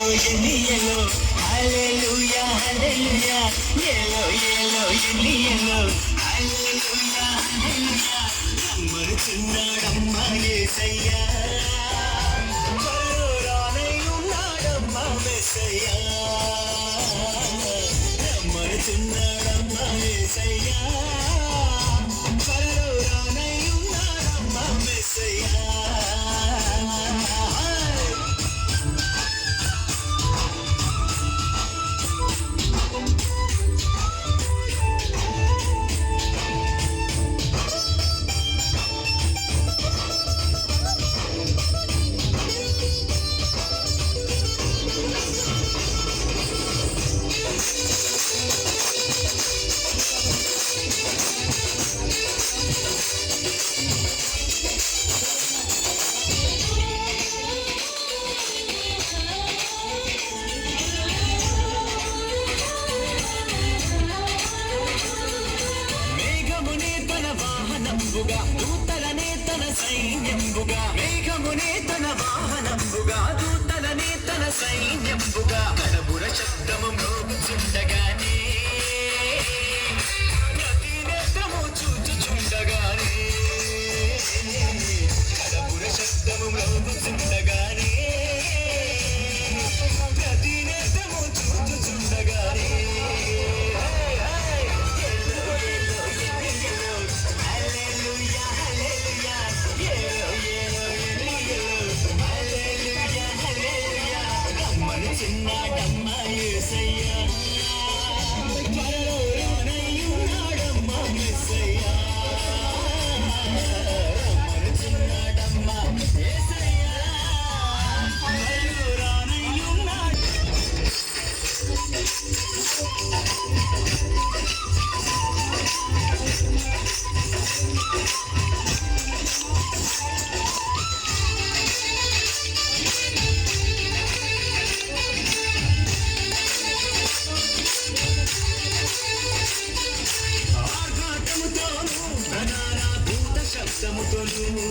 yellow, hallelujah, hallelujah, yellow, yellow, yellow, hallelujah, hallelujah. నమ్మరుచున్నాడమ్మా యేసయ్యా, కరుణానై ఉన్నాడమ్మా మెస్సయ్యా. నమ్మరుచున్నాడమ్మా యేసయ్యా, కరుణానై ఉన్నాడమ్మా మెస్సయ్యా. దూతలనే తన సైన్యంబుగా, మేఘమునే తన వాహనంబుగా, దూతలనే తన సైన్యంబుగా, కడబుర శబ్దము మ్రోగుచుండగానే, ప్రతి నేత్రము చూచుచుండగానే, కడబుర శబ్దము మ్రోగుచుండగానే, ప్రతి నేత్రము చూచుచుండగానే. చిన్నాడమ్మా యేసయ్యా, కరుణానై ఉన్నాడమ్మా మెస్సయ్యా. చిన్నాడమ్మా యేసయ్యా, కరుణానై ఉన్నాడు. శబ్దముతోను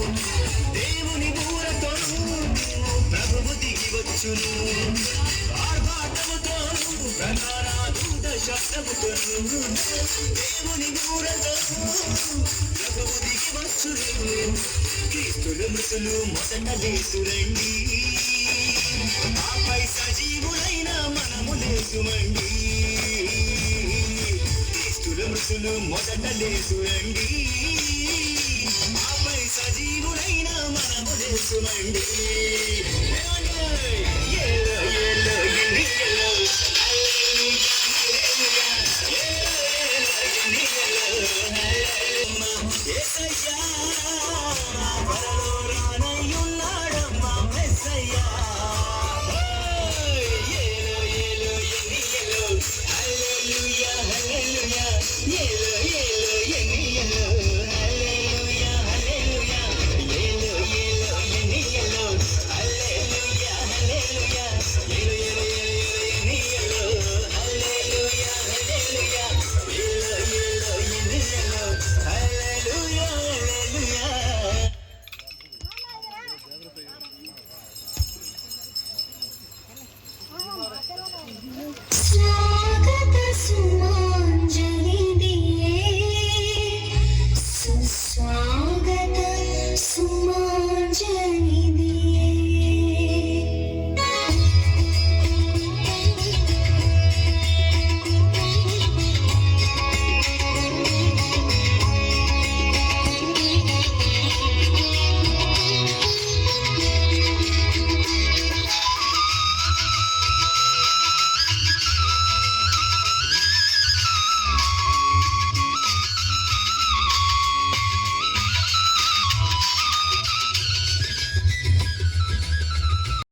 దేవుని బూరతోను ప్రభువు దిగి వచ్చును. ఆర్భాటముతోను ప్రధానాదూత శబ్దముతోను దేవుని బూరతోను ప్రభువు దిగి వచ్చును. క్రీస్తుల మృతులు మొదట లేతురండి, ఆపై సజీవులైన మనము లేతుమండి. క్రీస్తుల మృతులు మొదట లేతురండి, సజీవులైన మనము దేశమండి.